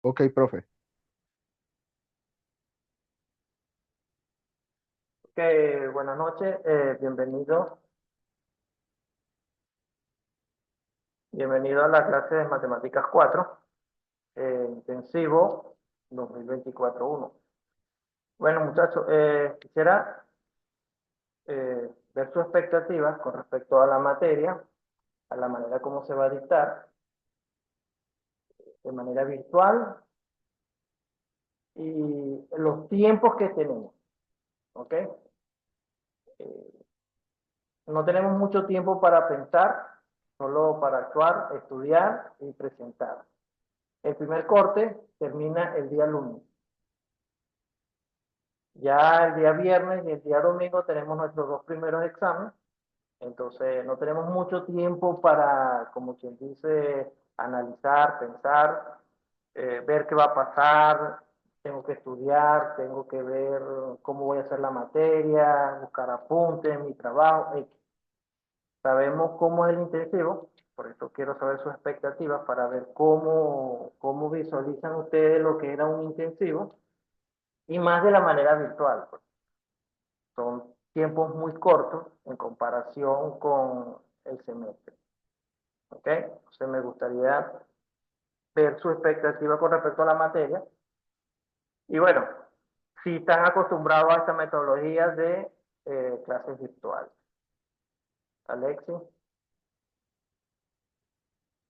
Ok, profe. Buenas noches, bienvenido a la clase de Matemáticas 4, intensivo 2024-1. Bueno, muchachos, quisiera ver sus expectativas con respecto a la materia, a la manera como se va a dictar, de manera virtual y los tiempos que tenemos, ¿ok? No tenemos mucho tiempo para pensar, solo para actuar, estudiar y presentar. El primer corte termina el día lunes. Ya el día viernes y el día domingo tenemos nuestros dos primeros exámenes, entonces no tenemos mucho tiempo para, como quien dice, analizar, pensar, ver qué va a pasar, tengo que estudiar, tengo que ver cómo voy a hacer la materia, buscar apuntes, mi trabajo. Sabemos cómo es el intensivo, por eso quiero saber sus expectativas para ver cómo visualizan ustedes lo que era un intensivo y más de la manera virtual, pues. Son tiempos muy cortos en comparación con el semestre. ¿Ok? Entonces me gustaría ver su expectativa con respecto a la materia. Y bueno, si están acostumbrados a esta metodología de clases virtuales. Alexis,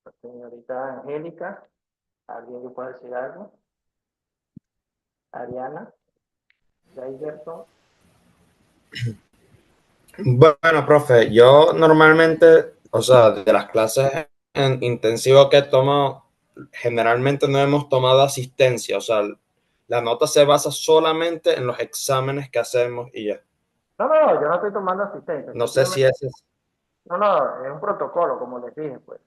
la señorita Angélica, ¿alguien que pueda decir algo? Ariana, Gaigerson. Bueno, profe, yo normalmente, o sea, de las clases en intensivo que tomo, generalmente no hemos tomado asistencia, o sea, la nota se basa solamente en los exámenes que hacemos y ya. No, no, yo no estoy tomando asistencia, No sé si sencillamente, ese es... no, no, es un protocolo, como les dije, pues.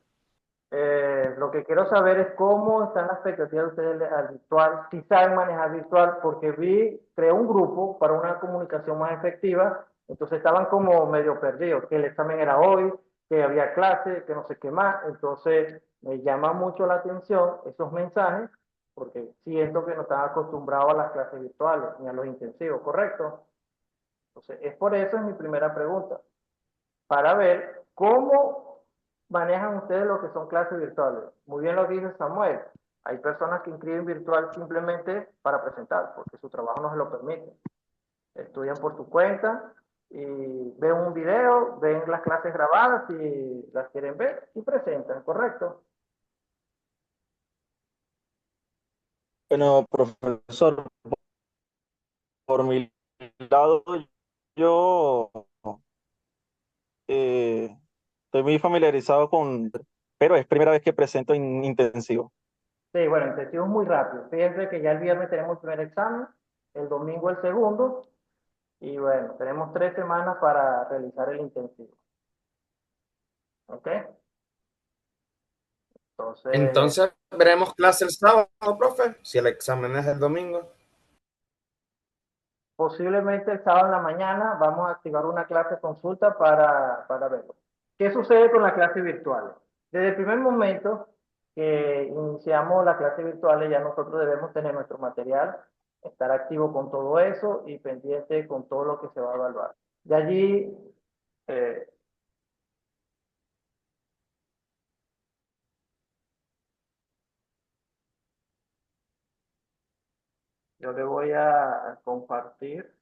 Lo que quiero saber es cómo están las expectativas de ustedes al virtual, si saben manejar virtual, porque creé un grupo para una comunicación más efectiva, entonces estaban como medio perdidos, que el examen era hoy, que había clase, que no sé qué más, entonces me llama mucho la atención esos mensajes, porque siento que no están acostumbrados a las clases virtuales ni a los intensivos, ¿correcto? Entonces, es por eso es mi primera pregunta para ver cómo manejan ustedes lo que son clases virtuales. Muy bien lo dice Samuel. Hay personas que inscriben virtual simplemente para presentar, porque su trabajo no se lo permite. Estudian por su cuenta y ven un video, ven las clases grabadas y las quieren ver y presentan, ¿correcto? Bueno, profesor, por mi lado, yo eh, estoy muy familiarizado pero es primera vez que presento en intensivo. Sí, bueno, intensivo es muy rápido. Fíjense que ya el viernes tenemos el primer examen, el domingo el segundo, y bueno, tenemos 3 semanas para realizar el intensivo. ¿Ok? Entonces, Entonces, veremos clase el sábado, profe, si el examen es el domingo. posiblemente el sábado en la mañana vamos a activar una clase consulta para verlo. ¿Qué sucede con las clases virtuales? Desde el primer momento que iniciamos las clases virtuales, ya nosotros debemos tener nuestro material, estar activo con todo eso y pendiente con todo lo que se va a evaluar. De allí, eh, yo le voy a compartir.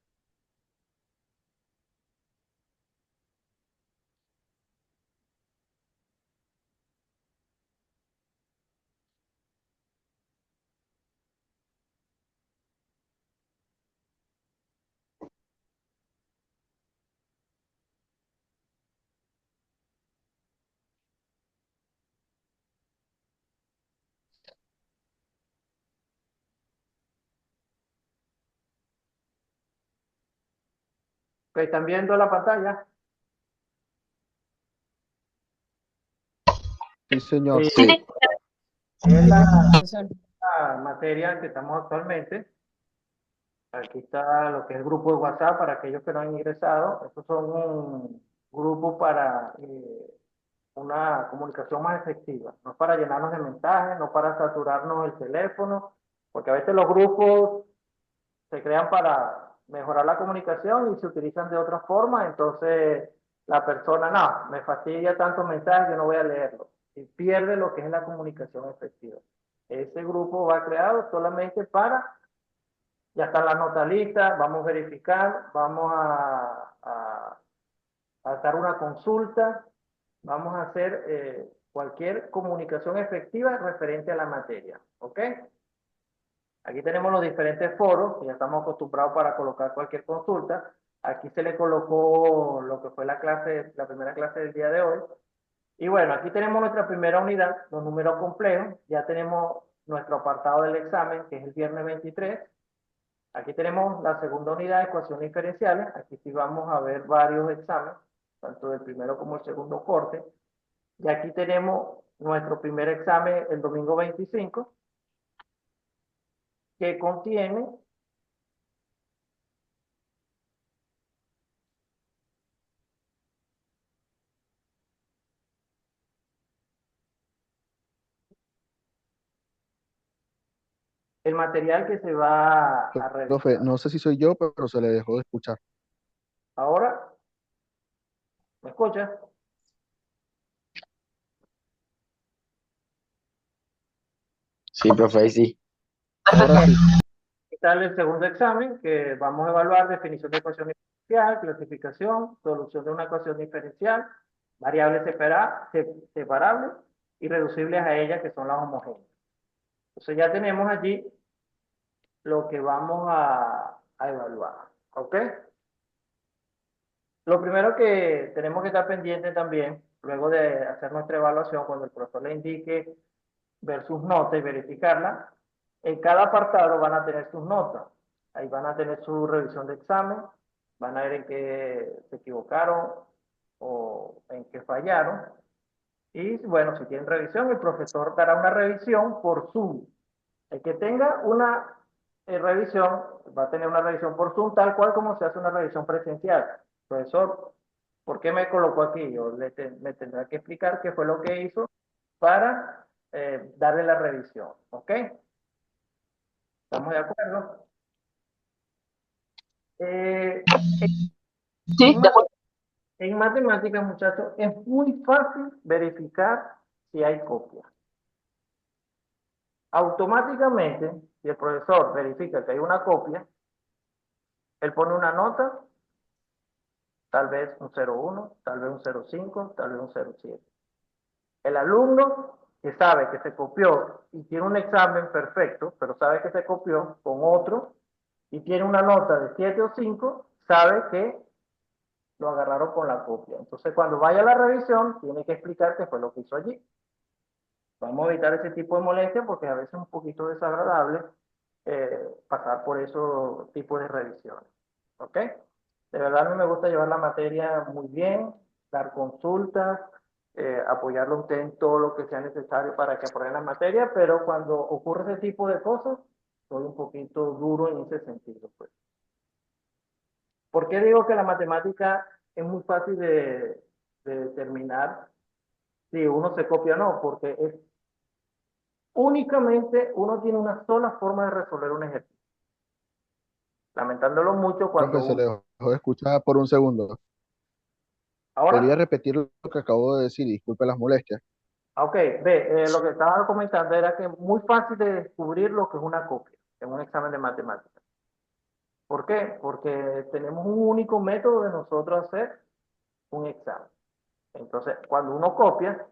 ¿Están viendo la pantalla? Sí, señor. Sí, Sí. es la materia que estamos actualmente. Aquí está lo que es el grupo de WhatsApp para aquellos que no han ingresado. Estos son un grupo para una comunicación más efectiva. No es para llenarnos de mensajes, no para saturarnos el teléfono, porque a veces los grupos se crean para mejorar la comunicación y se utilizan de otra forma, entonces la persona, no, me fastidia tantos mensajes, yo no voy a leerlo, y pierde lo que es la comunicación efectiva. Ese grupo va creado solamente para, ya está la nota lista, vamos a verificar, vamos a dar una consulta, vamos a hacer cualquier comunicación efectiva referente a la materia, ¿ok? Aquí tenemos los diferentes foros, que ya estamos acostumbrados para colocar cualquier consulta. Aquí se le colocó lo que fue la clase, la primera clase del día de hoy. Y bueno, aquí tenemos nuestra primera unidad, los números complejos. Ya tenemos nuestro apartado del examen, que es el viernes 23. Aquí tenemos la segunda unidad, ecuaciones diferenciales. Aquí sí vamos a ver varios exámenes, tanto el primero como el segundo corte. Y aquí tenemos nuestro primer examen el domingo 25, que contiene el material que se va a Profe, revisar. no sé si soy yo, pero se le dejó de escuchar. Ahora, ¿me escuchas? Sí, profe, ahí sí. Ahora sí. Aquí está el segundo examen, que vamos a evaluar definición de ecuación diferencial, clasificación, solución de una ecuación diferencial, variables separables y reducibles a ellas, que son las homogéneas. Entonces ya tenemos allí lo que vamos a evaluar, ¿ok? Lo primero que tenemos que estar pendiente también, luego de hacer nuestra evaluación, cuando el profesor le indique ver sus notas y verificarlas, en cada apartado van a tener sus notas. Ahí van a tener su revisión de examen, van a ver en qué se equivocaron o en qué fallaron. Y bueno, si tienen revisión, el profesor dará una revisión por Zoom. El que tenga una revisión, va a tener una revisión por Zoom, tal cual como se hace una revisión presencial. Profesor, ¿por qué me colocó aquí? Me tendrá que explicar qué fue lo que hizo para darle la revisión. ¿Ok? ¿Estamos de acuerdo? Eh, Sí, en, de acuerdo. en matemáticas, muchachos, es muy fácil verificar si hay copia. Automáticamente, si el profesor verifica que hay una copia, él pone una nota, tal vez un 0,1, tal vez un 0,5, tal vez un 0,7. El alumno que sabe que se copió y tiene un examen perfecto, pero sabe que se copió con otro y tiene una nota de 7 o 5, sabe que lo agarraron con la copia. Entonces, cuando vaya a la revisión, tiene que explicar qué fue lo que hizo allí. Vamos a evitar ese tipo de molestias porque a veces es un poquito desagradable pasar por esos tipos de revisiones. ¿Ok? De verdad a mí me gusta llevar la materia muy bien, dar consultas, apoyarlo a usted en todo lo que sea necesario para que apruebe la materia, pero cuando ocurre ese tipo de cosas, soy un poquito duro en ese sentido, pues. ¿Por qué digo que la matemática es muy fácil de determinar si uno se copia o no? Porque es únicamente uno tiene una sola forma de resolver un ejercicio. Lamentándolo mucho cuando Profe, se le uno... dejó de escuchar por un segundo. ¿Podría Ahora, repetir lo que acabo de decir? Disculpe las molestias. ok, ve, lo que estaba comentando era que es muy fácil de descubrir lo que es una copia en un examen de matemáticas. ¿Por qué? Porque tenemos un único método de nosotros hacer un examen. Entonces, cuando uno copia,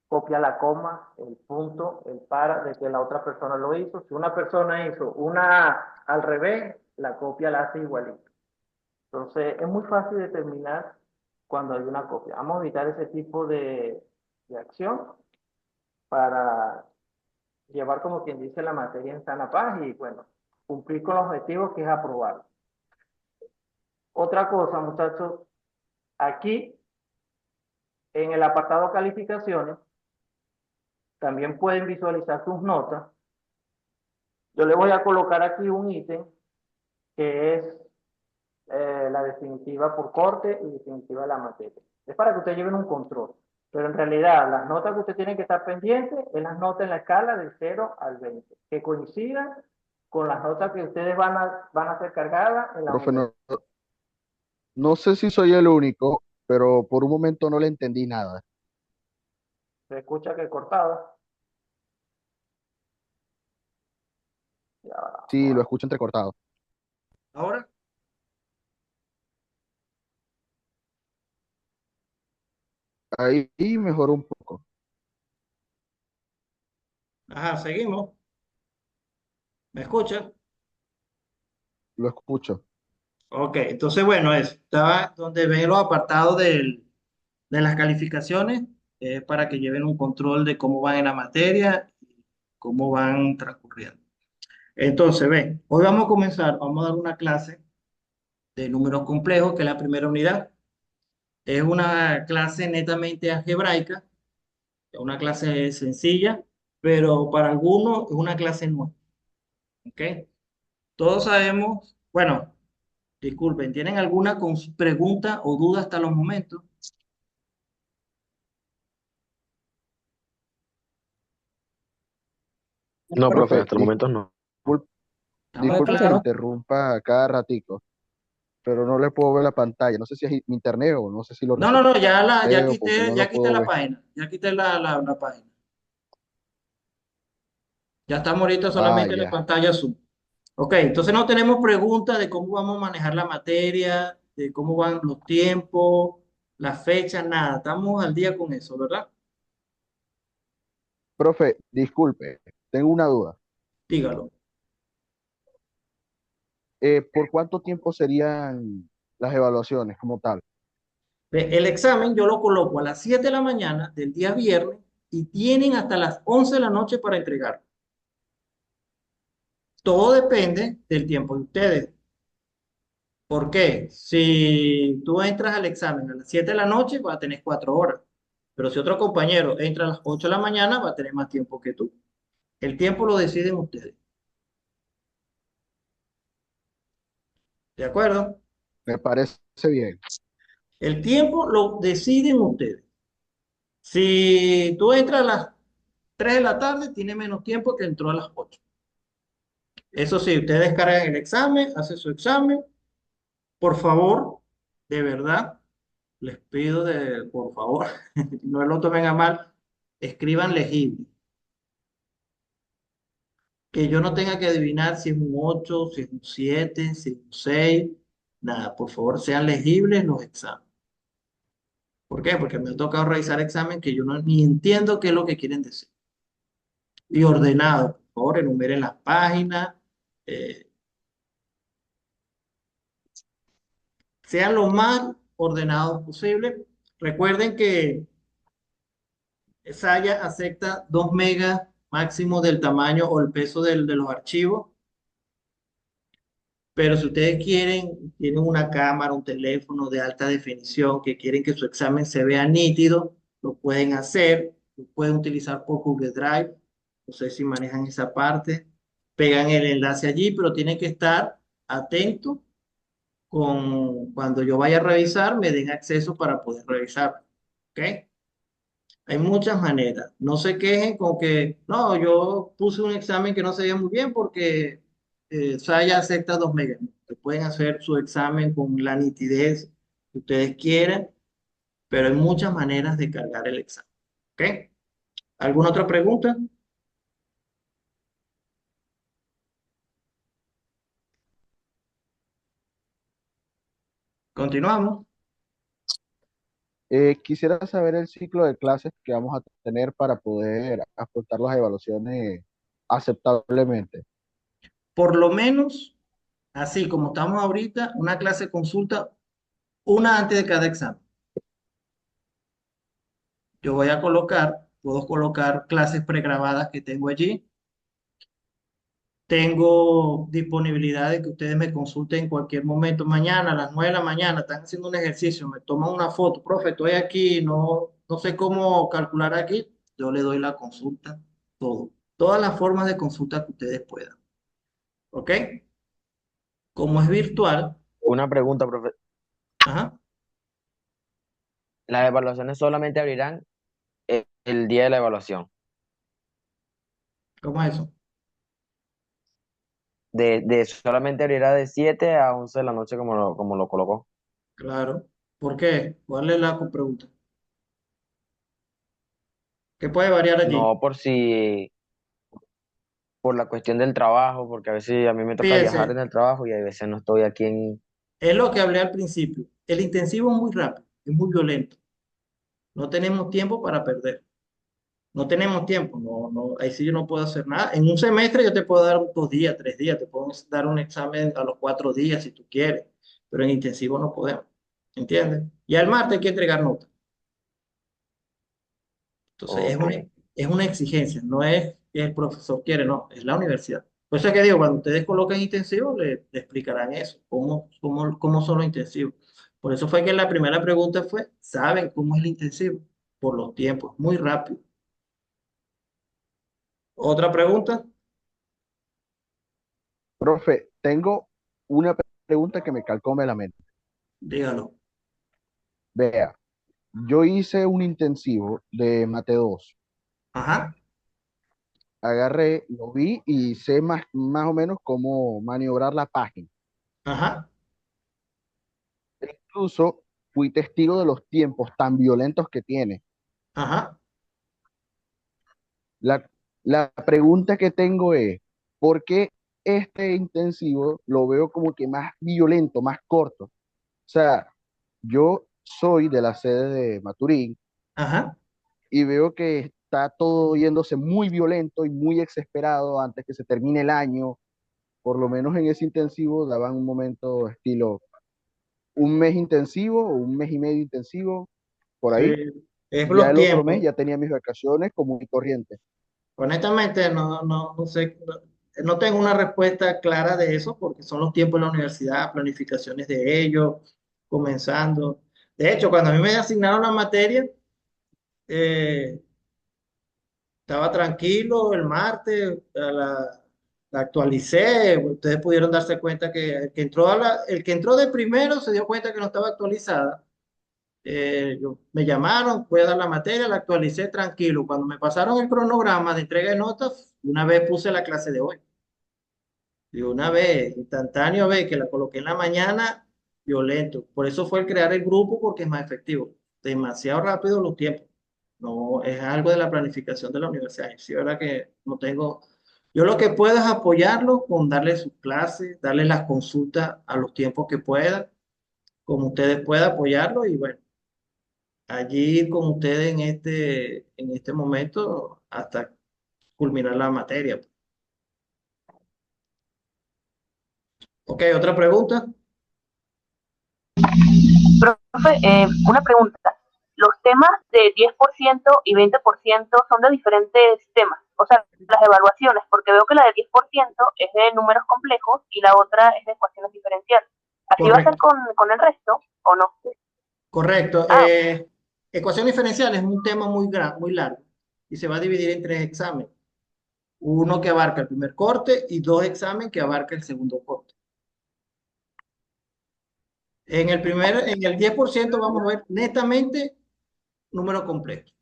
copia la coma, el punto, el para de que la otra persona lo hizo. Si una persona hizo una al revés, la copia la hace igualito. Entonces, es muy fácil determinar cuando hay una copia. Vamos a evitar ese tipo de acción para llevar, como quien dice, la materia en sana paz y, bueno, cumplir con los objetivos que es aprobar. Otra cosa, muchachos, aquí en el apartado calificaciones, también pueden visualizar sus notas. Yo le voy a colocar aquí un ítem que es la definitiva por corte y definitiva de la materia. Es para que ustedes lleven un control. Pero en realidad, las notas que usted tiene que estar pendiente es las notas en la escala del 0 al 20, que coincidan con las notas que ustedes van a ser cargadas en la Profe, unidad. no sé si soy el único, pero por un momento no le entendí nada. Se escucha que cortado. Ya, Sí, lo escucho entrecortado. Ahora, Ahí mejoró un poco. ajá, seguimos. ¿Me escuchan? Lo escucho. Ok, entonces bueno, estaba donde ven los apartados de las calificaciones, para que lleven un control de cómo van en la materia y cómo van transcurriendo. Entonces, ven, hoy vamos a comenzar, vamos a dar una clase de números complejos, que es la primera unidad. Es una clase netamente algebraica, es una clase sencilla, pero para algunos es una clase nueva. ¿Ok? Todos sabemos, bueno, disculpen, ¿tienen alguna pregunta o duda hasta los momentos? No, profe, Profe, hasta el momento no. ¿Estamos disculpe que le claros? interrumpa cada ratico, pero no le puedo ver la pantalla. No sé si es mi internet o no sé si lo No, no, no, ya reseteo porque no lo ya quité puedo la ver. página, ya quité la página. Ya estamos ahorita Ah, solamente en la ya. pantalla Zoom. Ok, entonces no tenemos preguntas de cómo vamos a manejar la materia, de cómo van los tiempos, las fechas, nada. Estamos al día con eso, ¿verdad? Profe, disculpe, tengo una duda. Dígalo. ¿Por cuánto tiempo serían las evaluaciones como tal? El examen yo lo coloco a las 7 de la mañana del día viernes y tienen hasta las 11 de la noche para entregar. Todo depende del tiempo de ustedes. ¿Por qué? Si tú entras al examen a las 7 de la noche, vas a tener 4 horas. Pero si otro compañero entra a las 8 de la mañana, va a tener más tiempo que tú. El tiempo lo deciden ustedes. ¿De acuerdo? Me parece bien. El tiempo lo deciden ustedes. Si tú entras a las 3 de la tarde, tiene menos tiempo que entró a las 8. Eso sí, ustedes cargan el examen, hacen su examen. Por favor, de verdad, les pido por favor, no lo tomen a mal, escriban legible. Que yo no tenga que adivinar si es un 8, si es un 7, si es un 6. Nada, por favor, sean legibles los exámenes. ¿Por qué? Porque me ha tocado revisar examen que yo no ni entiendo qué es lo que quieren decir. Y ordenado, por favor, enumeren las páginas, eh, sean lo más ordenados posible. Recuerden que Saya acepta 2 megas máximo del tamaño o el peso de los archivos. Pero si ustedes quieren, tienen una cámara, un teléfono de alta definición que quieren que su examen se vea nítido, lo pueden hacer, lo pueden utilizar por Google Drive, no sé si manejan esa parte, pegan el enlace allí, pero tienen que estar atentos con cuando yo vaya a revisar, me den acceso para poder revisar. ¿Ok? Hay muchas maneras. No se quejen con que, no, yo puse un examen que no se veía muy bien porque Saya acepta 2 megas. Que pueden hacer su examen con la nitidez que ustedes quieran, pero hay muchas maneras de cargar el examen. ¿Ok? ¿Alguna otra pregunta? Continuamos. Quisiera saber el ciclo de clases que vamos a tener para poder afrontar las evaluaciones aceptablemente. Por lo menos, así como estamos ahorita, una clase consulta, una antes de cada examen. Yo voy a colocar, puedo colocar clases pregrabadas que tengo allí. Tengo disponibilidad de que ustedes me consulten en cualquier momento. Mañana a las 9 de la mañana están haciendo un ejercicio, me toman una foto. Profe, estoy aquí, no sé cómo calcular aquí. Yo le doy la consulta, todo. Todas las formas de consulta que ustedes puedan. ¿Ok? Como es virtual, Una pregunta, profe. ajá, ¿Las evaluaciones solamente abrirán el día de la evaluación. ¿Cómo es eso? De solamente abrirá de 7 a 11 de la noche como lo colocó. Claro. ¿Por qué? ¿Cuál es la pregunta? ¿Qué puede variar allí? No por la cuestión del trabajo, porque a veces a mí me toca viajar Fíjese, en el trabajo y a veces no estoy aquí en... es lo que hablé al principio. El intensivo es muy rápido, es muy violento. No tenemos tiempo para perder. No tenemos tiempo. Ahí sí yo no puedo hacer nada. En un semestre yo te puedo dar 2 días, 3 días. Te puedo dar un examen a los 4 días si tú quieres. Pero en intensivo no podemos. ¿Entiendes? Y al martes hay que entregar notas. Entonces Ok. es una exigencia. No es que el profesor quiere, no. Es la universidad. Por eso es que digo, cuando ustedes coloquen intensivo, le explicarán eso. Cómo son los intensivos. Por eso fue que la primera pregunta fue, ¿saben cómo es el intensivo? Por los tiempos. Muy rápido. Otra pregunta. Profe, tengo una pregunta que me calcome la mente. Dígalo. Vea, yo hice un intensivo de Mate 2. Ajá, Agarré, lo vi y sé más o menos cómo maniobrar la página. ajá, Incluso fui testigo de los tiempos tan violentos que tiene. ajá, La, la pregunta que tengo es, ¿por qué este intensivo lo veo como que más violento, más corto? O sea, yo soy de la sede de Maturín ajá. y veo que está todo yéndose muy violento y muy exasperado antes que se termine el año. Por lo menos en ese intensivo daban un momento estilo un mes intensivo o un mes y medio intensivo, por Sí, ahí. es Ya los el otro mes tiempos. ya tenía mis vacaciones como muy corriente. Honestamente, no sé, no tengo una respuesta clara de eso porque son los tiempos de la universidad, planificaciones de ellos, comenzando. De hecho, cuando a mí me asignaron la materia, eh, estaba tranquilo el martes, la actualicé. Ustedes pudieron darse cuenta que el que entró de primero se dio cuenta que no estaba actualizada. Me llamaron, voy a dar la materia, la actualicé tranquilo. Cuando me pasaron el cronograma de entrega de notas, una vez puse la clase de hoy. Y una vez, instantáneo, vez que la coloqué en la mañana, violento. Por eso fue el crear el grupo, porque es más efectivo. Demasiado rápido los tiempos. No, es algo de la planificación de la universidad. Sí, verdad que no tengo. Yo lo que puedo es apoyarlo con darle sus clases, darle las consultas a los tiempos que pueda, como ustedes puedan apoyarlo y bueno allí con ustedes en este momento hasta culminar la materia. Ok, otra pregunta. Profe, una pregunta. Los temas de 10% y 20% son de diferentes temas. O sea, las evaluaciones, porque veo que la de 10% es de números complejos y la otra es de ecuaciones diferenciales. ¿Así va a ser Correcto, con el resto o no? correcto. Ah, Ecuación diferencial es un tema muy largo y se va a dividir en 3 exámenes. Uno que abarca el primer corte y 2 exámenes que abarca el segundo corte. En el 10% vamos a ver netamente números complejos.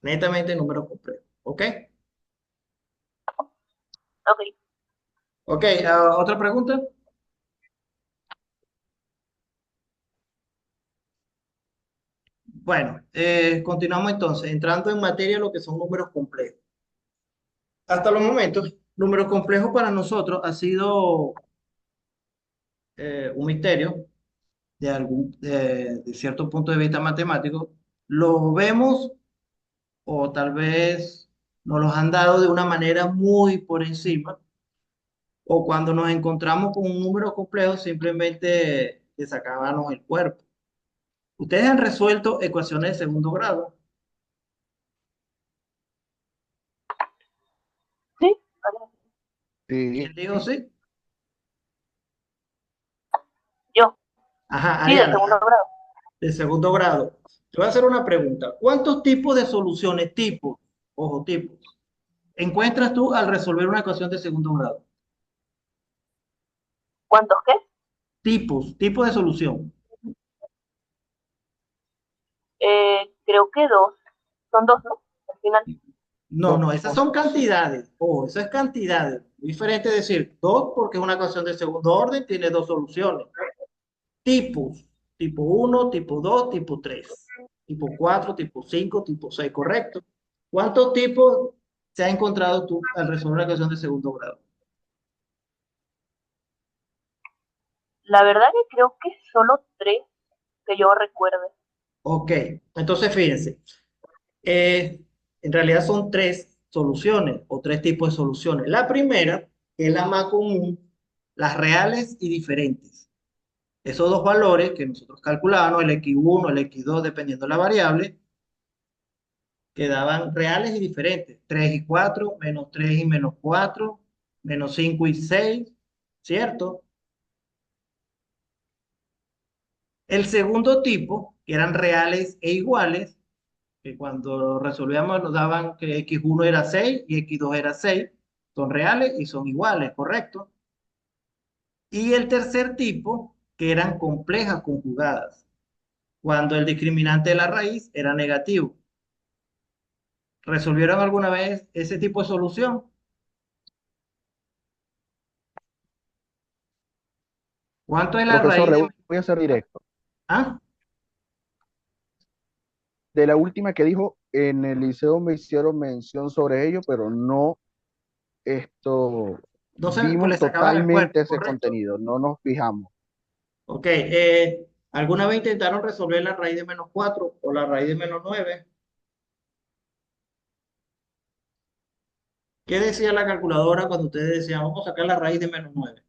Netamente números complejos. ¿Ok? ok. Ok, ¿otra pregunta? Bueno, continuamos entonces, entrando en materia lo que son números complejos. Hasta los momentos, números complejos para nosotros ha sido un misterio de cierto punto de vista matemático. Lo vemos o tal vez nos los han dado de una manera muy por encima o cuando nos encontramos con un número complejo simplemente le sacábamos el cuerpo. Ustedes han resuelto ecuaciones de segundo grado. Sí, Sí, ¿Quién dijo sí? yo. Ajá, Sí, de Ariana. segundo grado. De segundo grado. Te voy a hacer una pregunta. ¿Cuántos tipos de soluciones, tipos, ojo, tipos, encuentras tú al resolver una ecuación de segundo grado? ¿Cuántos qué? Tipos de solución. creo que dos, son dos, ¿no? Al final. No, esas son cantidades. Oh, eso es cantidades. Diferente decir 2 porque es una ecuación de segundo orden, tiene dos soluciones. Tipos, tipo 1, tipo 2, tipo 3, tipo 4, tipo 5, tipo 6, ¿correcto? ¿Cuántos tipos se ha encontrado tú al resolver una ecuación de segundo grado? La verdad que creo que solo tres que yo recuerde. Ok, entonces fíjense, en realidad son tres soluciones o tres tipos de soluciones. La primera, que es la más común, las reales y diferentes. Esos dos valores que nosotros calculábamos, el X1, el X2, dependiendo de la variable, quedaban reales y diferentes. 3 y 4, menos 3 y menos 4, menos 5 y 6, ¿cierto? El segundo tipo, que eran reales e iguales, que cuando resolvíamos nos daban que X1 era 6 y X2 era 6, son reales y son iguales, ¿correcto? Y el tercer tipo, que eran complejas conjugadas, cuando el discriminante de la raíz era negativo. ¿Resolvieron alguna vez ese tipo de solución? ¿Cuánto es la Profesor, raíz le de... voy a ser directo. ¿Ah? De la última que dijo, en el liceo me hicieron mención sobre ello, pero no esto, No se pues le vimos sacaban el cuerpo, totalmente ese ¿correcto? contenido, no nos fijamos. Ok, ¿alguna vez intentaron resolver la raíz de menos 4 o la raíz de menos 9? ¿Qué decía la calculadora cuando ustedes decían, vamos a sacar la raíz de menos 9?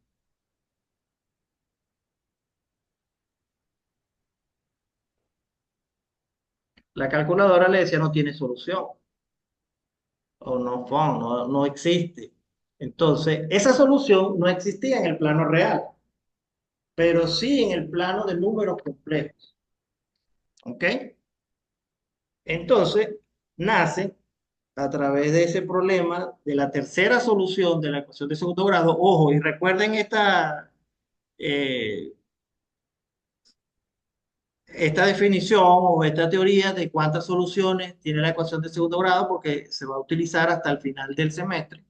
La calculadora le decía, no tiene solución, o no existe. Entonces, esa solución no existía en el plano real, pero sí en el plano de números complejos. ¿Ok? Entonces, nace a través de ese problema de la tercera solución de la ecuación de segundo grado. Ojo, y recuerden eh, esta definición o esta teoría de cuántas soluciones tiene la ecuación de segundo grado, porque se va a utilizar hasta el final del semestre.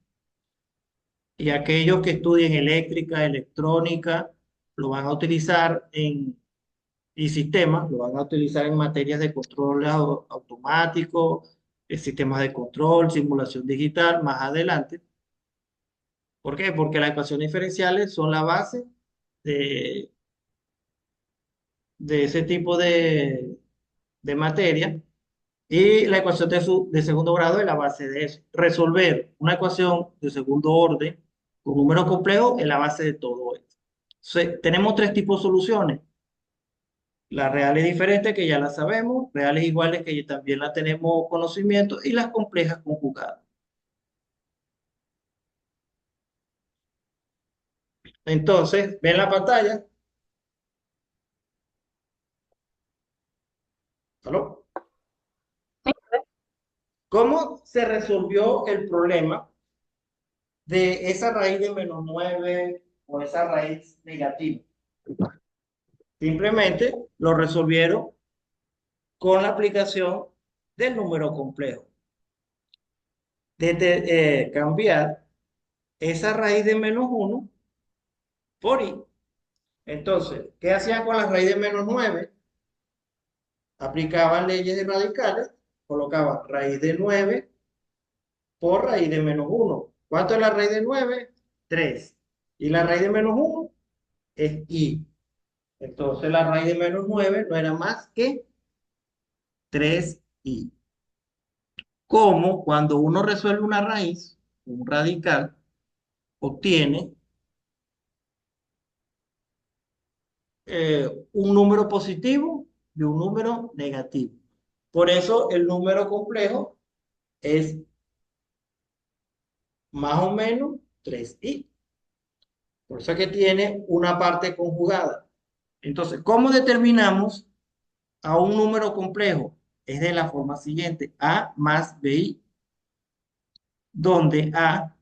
Y aquellos que estudien eléctrica, electrónica, lo van a utilizar y sistemas, lo van a utilizar en materias de control automático, sistemas de control, simulación digital, más adelante. ¿Por qué? Porque las ecuaciones diferenciales son la base de, de ese tipo de materia y la ecuación de segundo grado es la base de eso. Resolver una ecuación de segundo orden con números complejos es la base de todo esto. Entonces, tenemos tres tipos de soluciones. Las reales diferentes, que ya las sabemos, reales iguales, que también las tenemos conocimiento, y las complejas conjugadas. Entonces, ven la pantalla. ¿Aló? ¿Cómo se resolvió el problema de esa raíz de menos 9 o esa raíz negativa? Simplemente lo resolvieron con la aplicación del número complejo. De cambiar esa raíz de menos 1 por i. Entonces, ¿qué hacían con la raíz de menos 9? Aplicaban leyes de radicales, colocaban raíz de 9 por raíz de menos 1. ¿Cuánto es la raíz de 9? 3. Y la raíz de menos 1 es i. Entonces la raíz de menos 9 no era más que 3i. Como cuando uno resuelve una raíz, un radical, obtiene un número positivo y un número negativo. Por eso el número complejo es más o menos 3i. Por eso es que tiene una parte conjugada. Entonces, ¿cómo determinamos a un número complejo? Es de la forma siguiente: a más bi, donde a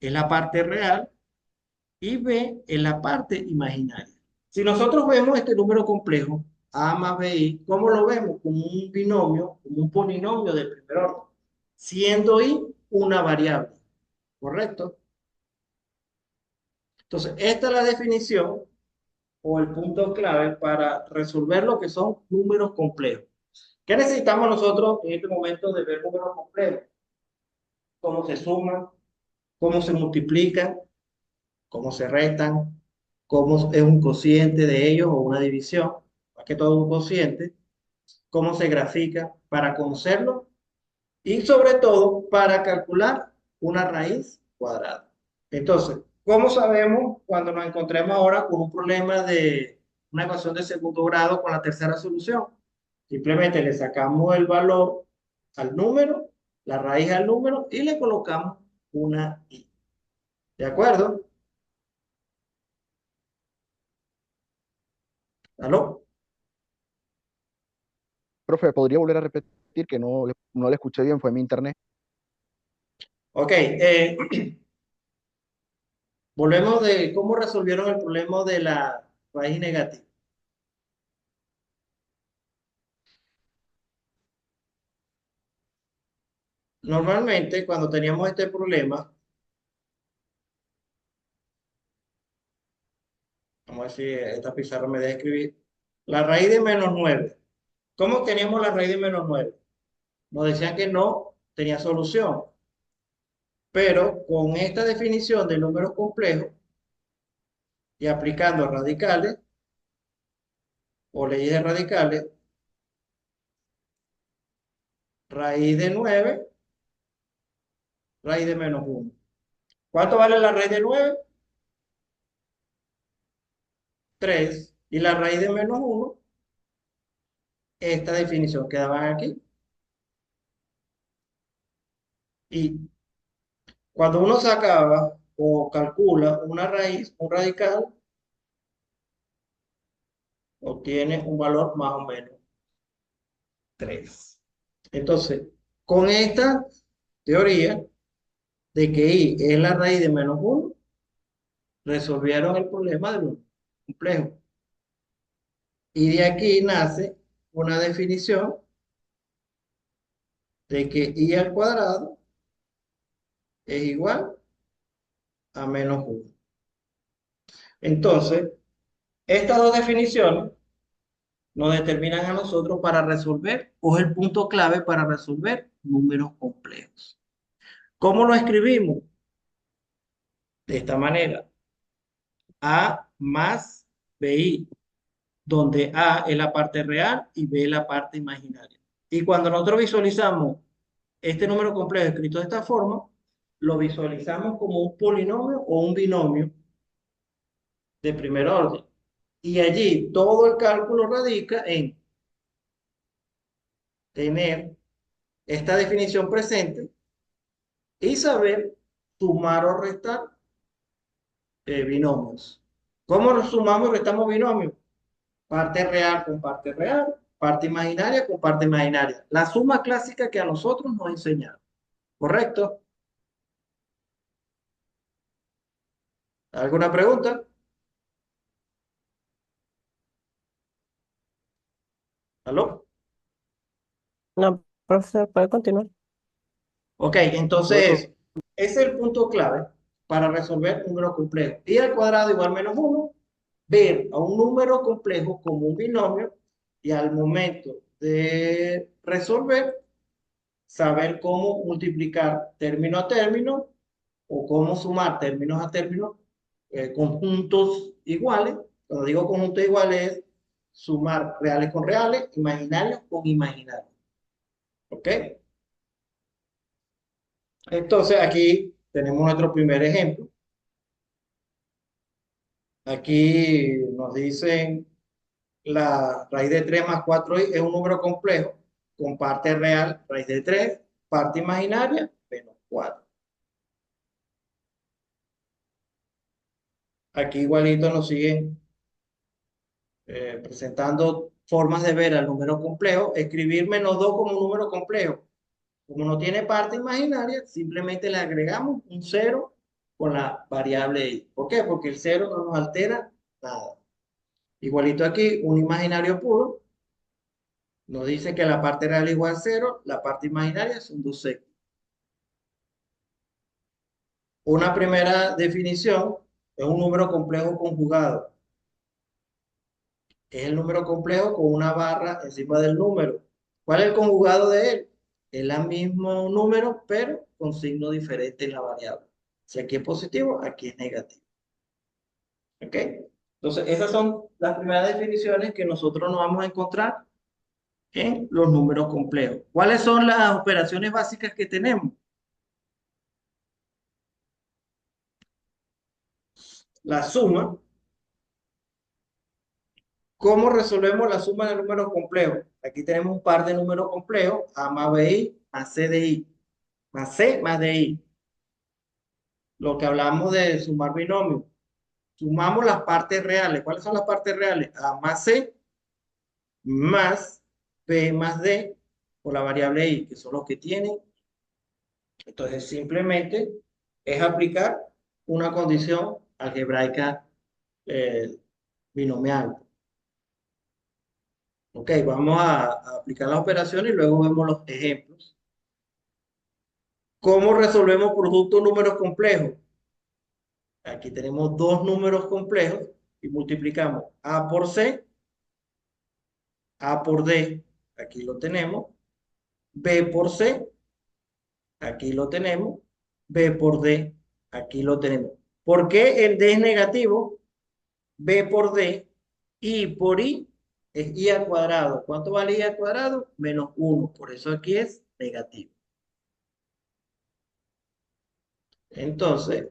es la parte real y b es la parte imaginaria. Si nosotros vemos este número complejo, A más BI, ¿cómo lo vemos? Como un binomio, como un polinomio del primer orden, siendo I una variable, ¿correcto? Entonces, esta es la definición o el punto clave para resolver lo que son números complejos. ¿Qué necesitamos nosotros en este momento de ver números complejos? Cómo se suman, cómo se multiplican, cómo se restan, cómo es un cociente de ellos o una división, más que todo un cociente, cómo se grafica para conocerlo y sobre todo para calcular una raíz cuadrada. Entonces, ¿cómo sabemos cuando nos encontremos ahora con un problema de una ecuación de segundo grado con la tercera solución? Simplemente le sacamos el valor al número, la raíz al número y le colocamos una i. ¿De acuerdo? ¿Aló? Profe, ¿podría volver a repetir que no le escuché bien? Fue mi internet. Ok, volvemos de cómo resolvieron el problema de la raíz negativa. Normalmente, cuando teníamos este problema, vamos a ver si esta pizarra me deja escribir, la raíz de -9. ¿Cómo teníamos la raíz de -9? Nos decían que no tenía solución, pero con esta definición de números complejos y aplicando radicales o leyes de radicales, raíz de 9, raíz de -1. ¿Cuánto vale la raíz de 9? 3. Y la raíz de -1, esta definición que daban aquí. Y cuando uno sacaba o calcula una raíz, un radical, obtiene un valor más o menos 3. Entonces, con esta teoría de que i es la raíz de -1, resolvieron el problema de lo complejo. Y de aquí nace una definición de que i al cuadrado es igual a -1. Entonces, estas dos definiciones nos determinan a nosotros para resolver, o es el punto clave para resolver números complejos. ¿Cómo lo escribimos? De esta manera. A más BI, donde A es la parte real y B es la parte imaginaria. Y cuando nosotros visualizamos este número complejo escrito de esta forma, lo visualizamos como un polinomio o un binomio de primer orden. Y allí todo el cálculo radica en tener esta definición presente y saber sumar o restar binomios. ¿Cómo sumamos y restamos binomios? Parte real con parte real, parte imaginaria con parte imaginaria. La suma clásica que a nosotros nos enseñaron. ¿Correcto? ¿Alguna pregunta? ¿Aló? No, profesor, puede continuar. Ok, entonces, ese es el punto clave para resolver números complejos. I al cuadrado igual -1, ver a un número complejo como un binomio y al momento de resolver, saber cómo multiplicar término a término o cómo sumar términos a términos, conjuntos iguales. Cuando digo conjuntos iguales es sumar reales con reales, imaginarios con imaginarios. ¿Ok? Entonces aquí tenemos nuestro primer ejemplo. Aquí nos dicen la raíz de 3 más 4i es un número complejo con parte real, raíz de 3, parte imaginaria, -4. Aquí igualito nos siguen presentando formas de ver al número complejo. Escribir -2 como un número complejo. Como no tiene parte imaginaria, simplemente le agregamos un 0 con la variable i. ¿Por qué? Porque el 0 no nos altera nada. Igualito aquí, un imaginario puro, Nos dice que la parte real es igual a 0, la parte imaginaria son 2 sextos. Una primera definición es un número complejo conjugado. Es el número complejo con una barra encima del número. ¿Cuál es el conjugado de él? Es el mismo número, pero con signo diferente en la variable. Si aquí es positivo, aquí es negativo. ¿Ok? Entonces, esas son las primeras definiciones que nosotros nos vamos a encontrar en los números complejos. ¿Cuáles son las operaciones básicas que tenemos? La suma. ¿Cómo resolvemos la suma de números complejos? Aquí tenemos un par de números complejos, A más BI más C de I, más C más DI. Lo que hablamos de sumar binomios. Sumamos las partes reales. ¿Cuáles son las partes reales? A más C más B más D por la variable I, que son los que tienen. Entonces, simplemente es aplicar una condición algebraica binomial. Ok, vamos a aplicar las operaciones y luego vemos los ejemplos. ¿Cómo resolvemos productos números complejos? Aquí tenemos dos números complejos y multiplicamos A por C, A por D, aquí lo tenemos, B por C, aquí lo tenemos, B por D, aquí lo tenemos. ¿Por qué el D es negativo? B por D, I por I es I al cuadrado. ¿Cuánto vale I al cuadrado? Menos 1, por eso aquí es negativo. Entonces,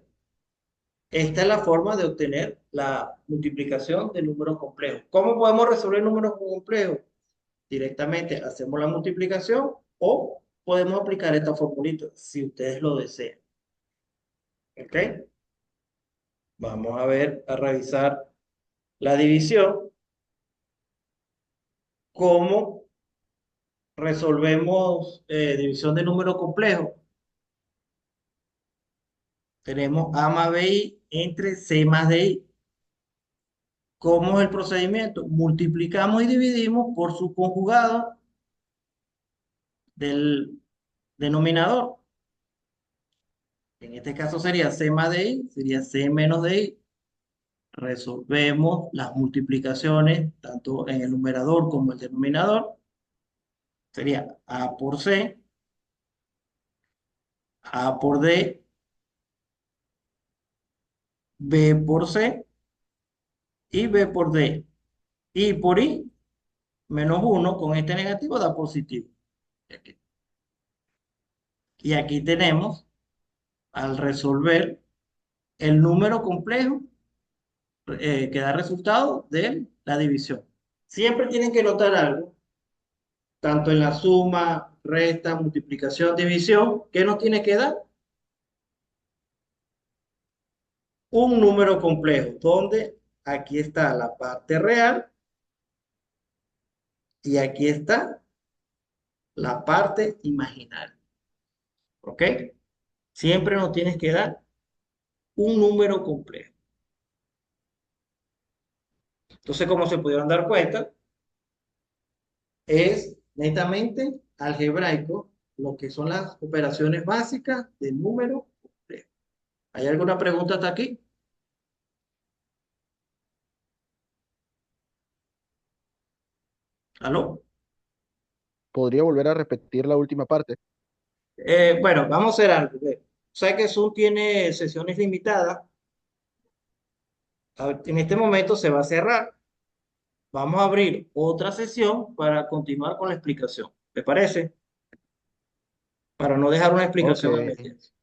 esta es la forma de obtener la multiplicación de números complejos. ¿Cómo podemos resolver números complejos? Directamente hacemos la multiplicación o podemos aplicar esta formulita si ustedes lo desean. ¿Ok? Vamos a ver, a revisar la división. ¿Cómo resolvemos división de números complejos? Tenemos A más BI entre C más DI. ¿Cómo es el procedimiento? Multiplicamos y dividimos por su conjugado del denominador. En este caso sería C más DI, sería C menos DI. Resolvemos las multiplicaciones tanto en el numerador como el denominador. Sería A por C, A por D, B por C y B por D. Y por I, menos 1 con este negativo da positivo. Y aquí tenemos, al resolver el número complejo que da resultado de la división. Siempre tienen que notar algo, tanto en la suma, resta, multiplicación, división, ¿qué nos tiene que dar? Un número complejo, donde aquí está la parte real y aquí está la parte imaginaria. ¿Ok? Siempre nos tienes que dar un número complejo. Entonces, como se pudieron dar cuenta, es netamente algebraico lo que son las operaciones básicas del número complejo. ¿Hay alguna pregunta hasta aquí? ¿Aló? ¿Podría volver a repetir la última parte? Bueno, vamos a hacer algo. Sé que Zoom tiene sesiones limitadas. En este momento se va a cerrar. Vamos a abrir otra sesión para continuar con la explicación. ¿Te parece? Para no dejar una Ok, explicación a medias.